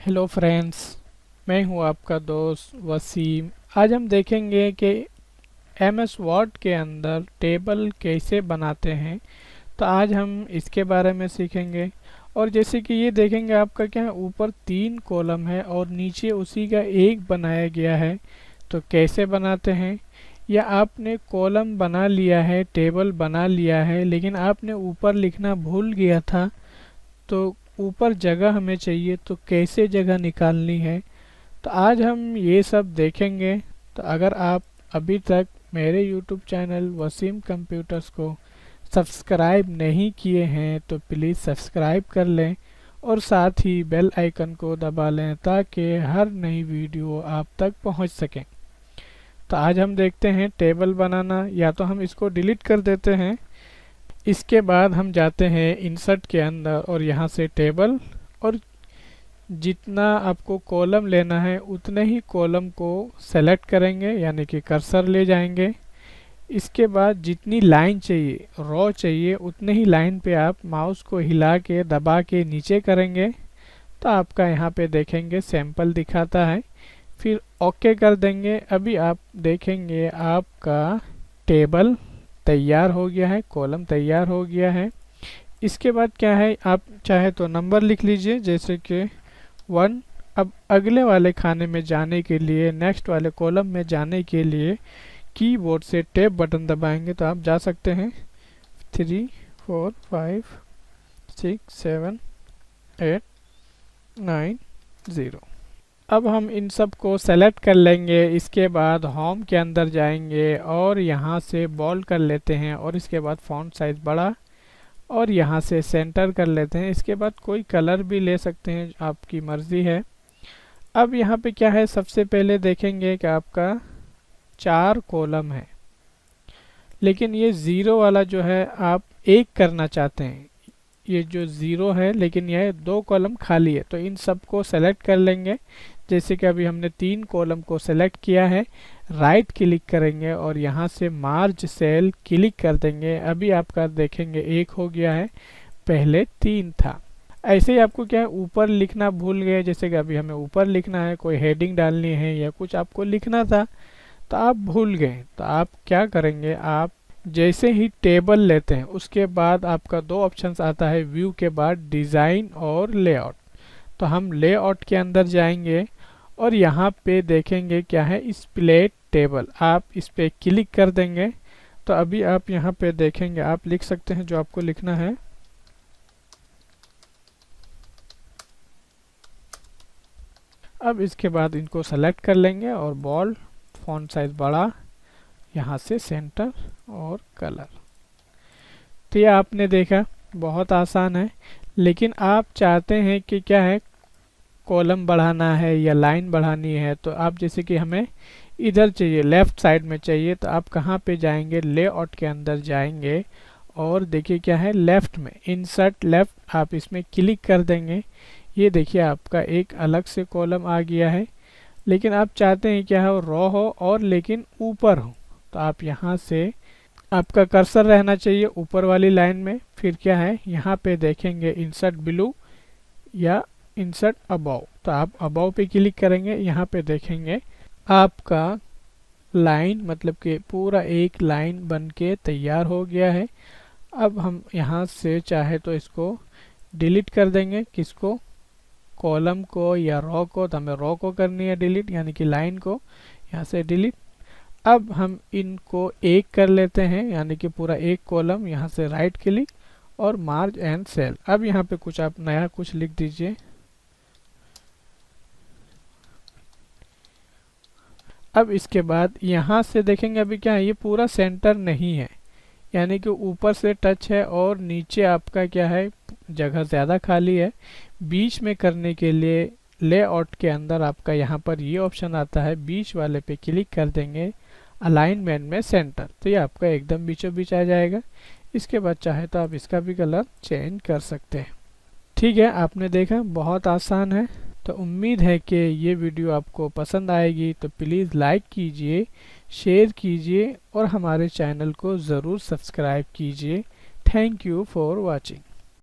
Hello friends, मैं हूं आपका दोस्त वसीम। आज हम देखेंगे कि एमएस वर्ड के अंदर टेबल कैसे बनाते हैं। तो आज हम इसके बारे में सीखेंगे। और जैसे कि ये देखेंगे, आपका क्या है, ऊपर 3 कॉलम है और नीचे उसी का एक बनाया गया है। तो कैसे बनाते हैं, या आपने कॉलम बना लिया है, टेबल बना लिया है, लेकिन आपने ऊपर लिखना भूल गया था, तो ऊपर जगह हमें चाहिए, तो कैसे जगह निकालनी है। तो आज हम ये सब देखेंगे। तो अगर आप अभी तक मेरे YouTube चैनल वसीम कंप्यूटर्स को सब्सक्राइब नहीं किए हैं तो प्लीज़ सब्सक्राइब कर लें और साथ ही बेल आइकन को दबा लें ताकि हर नई वीडियो आप तक पहुंच सकें। तो आज हम देखते हैं टेबल बनाना। या तो हम इसको डिलीट कर देते हैं। इसके बाद हम जाते हैं इंसर्ट के अंदर और यहाँ से टेबल, और जितना आपको कॉलम लेना है उतने ही कॉलम को सेलेक्ट करेंगे, यानी कि कर्सर ले जाएंगे। इसके बाद जितनी लाइन चाहिए, रो चाहिए, उतने ही लाइन पे आप माउस को हिला के दबा के नीचे करेंगे। तो आपका यहाँ पे देखेंगे सैंपल दिखाता है। फिर ओके कर देंगे। अभी आप देखेंगे आपका टेबल तैयार हो गया है, कॉलम तैयार हो गया है। इसके बाद क्या है, आप चाहे तो नंबर लिख लीजिए, जैसे कि 1। अब अगले वाले खाने में जाने के लिए, नेक्स्ट वाले कॉलम में जाने के लिए कीबोर्ड से टैब बटन दबाएंगे तो आप जा सकते हैं। 3 4 5 6 7 8 9 0। अब हम इन सब को सेलेक्ट कर लेंगे। इसके बाद होम के अंदर जाएंगे और यहाँ से बोल्ड कर लेते हैं, और इसके बाद फॉन्ट साइज बड़ा, और यहाँ से सेंटर कर लेते हैं। इसके बाद कोई कलर भी ले सकते हैं, आपकी मर्ज़ी है। अब यहाँ पे क्या है, सबसे पहले देखेंगे कि आपका 4 कॉलम है, लेकिन ये ज़ीरो वाला जो है आप एक करना चाहते हैं। ये जो ज़ीरो है, लेकिन यह 2 कॉलम खाली है, तो इन सब को सेलेक्ट कर लेंगे। जैसे कि अभी हमने 3 कॉलम को सेलेक्ट किया है, राइट क्लिक करेंगे और यहाँ से मार्ज सेल क्लिक कर देंगे। अभी आपका देखेंगे 1 हो गया है, पहले 3 था। ऐसे ही आपको क्या है, ऊपर लिखना भूल गए, जैसे कि अभी हमें ऊपर लिखना है, कोई हेडिंग डालनी है या कुछ आपको लिखना था तो आप भूल गए, तो आप क्या करेंगे, आप जैसे ही टेबल लेते हैं उसके बाद आपका 2 ऑप्शंस आता है, व्यू के बाद डिज़ाइन और लेआउट। तो हम लेआउट के अंदर जाएंगे और यहाँ पे देखेंगे क्या है, स्प्लिट टेबल, आप इस पे क्लिक कर देंगे। तो अभी आप यहाँ पे देखेंगे, आप लिख सकते हैं जो आपको लिखना है। अब इसके बाद इनको सेलेक्ट कर लेंगे और बोल्ड, फॉन्ट साइज बड़ा, यहाँ से सेंटर और कलर। तो ये आपने देखा, बहुत आसान है। लेकिन आप चाहते हैं कि क्या है, कॉलम बढ़ाना है या लाइन बढ़ानी है, तो आप जैसे कि हमें इधर चाहिए, लेफ्ट साइड में चाहिए, तो आप कहाँ पे जाएंगे, लेआउट के अंदर जाएंगे और देखिए क्या है, लेफ्ट में इंसर्ट लेफ्ट, आप इसमें क्लिक कर देंगे। ये देखिए आपका एक अलग से कॉलम आ गया है। लेकिन आप चाहते हैं क्या हो, रो हो और लेकिन ऊपर हो, तो आप यहाँ से, आपका कर्सर रहना चाहिए ऊपर वाली लाइन में। फिर क्या है, यहाँ पे देखेंगे इंसर्ट बिलो या इंसर्ट अबव, तो आप अबव पे क्लिक करेंगे। यहाँ पे देखेंगे आपका लाइन, मतलब कि पूरा एक लाइन बन के तैयार हो गया है। अब हम यहाँ से चाहे तो इसको डिलीट कर देंगे, किसको, कॉलम को या रो को। तो हमें रो को करनी है डिलीट, यानी कि लाइन को, यहाँ से डिलीट। अब हम इनको एक कर लेते हैं, यानी कि पूरा एक कॉलम, यहाँ से राइट क्लिक और मार्ज एंड सेल। अब यहाँ पे कुछ आप नया कुछ लिख दीजिए। अब इसके बाद यहाँ से देखेंगे, अभी क्या है, ये पूरा सेंटर नहीं है, यानी कि ऊपर से टच है और नीचे आपका क्या है, जगह ज़्यादा खाली है। बीच में करने के लिए लेआउट के अंदर आपका यहाँ पर ये ऑप्शन आता है, बीच वाले पे क्लिक कर देंगे, अलाइनमेंट में सेंटर, तो ये आपका एकदम बीचों बीच आ जाएगा। इसके बाद चाहे तो आप इसका भी कलर चेंज कर सकते हैं। ठीक है, आपने देखा, बहुत आसान है। तो उम्मीद है कि ये वीडियो आपको पसंद आएगी। तो प्लीज़ लाइक कीजिए, शेयर कीजिए और हमारे चैनल को ज़रूर सब्सक्राइब कीजिए। Thank you for watching.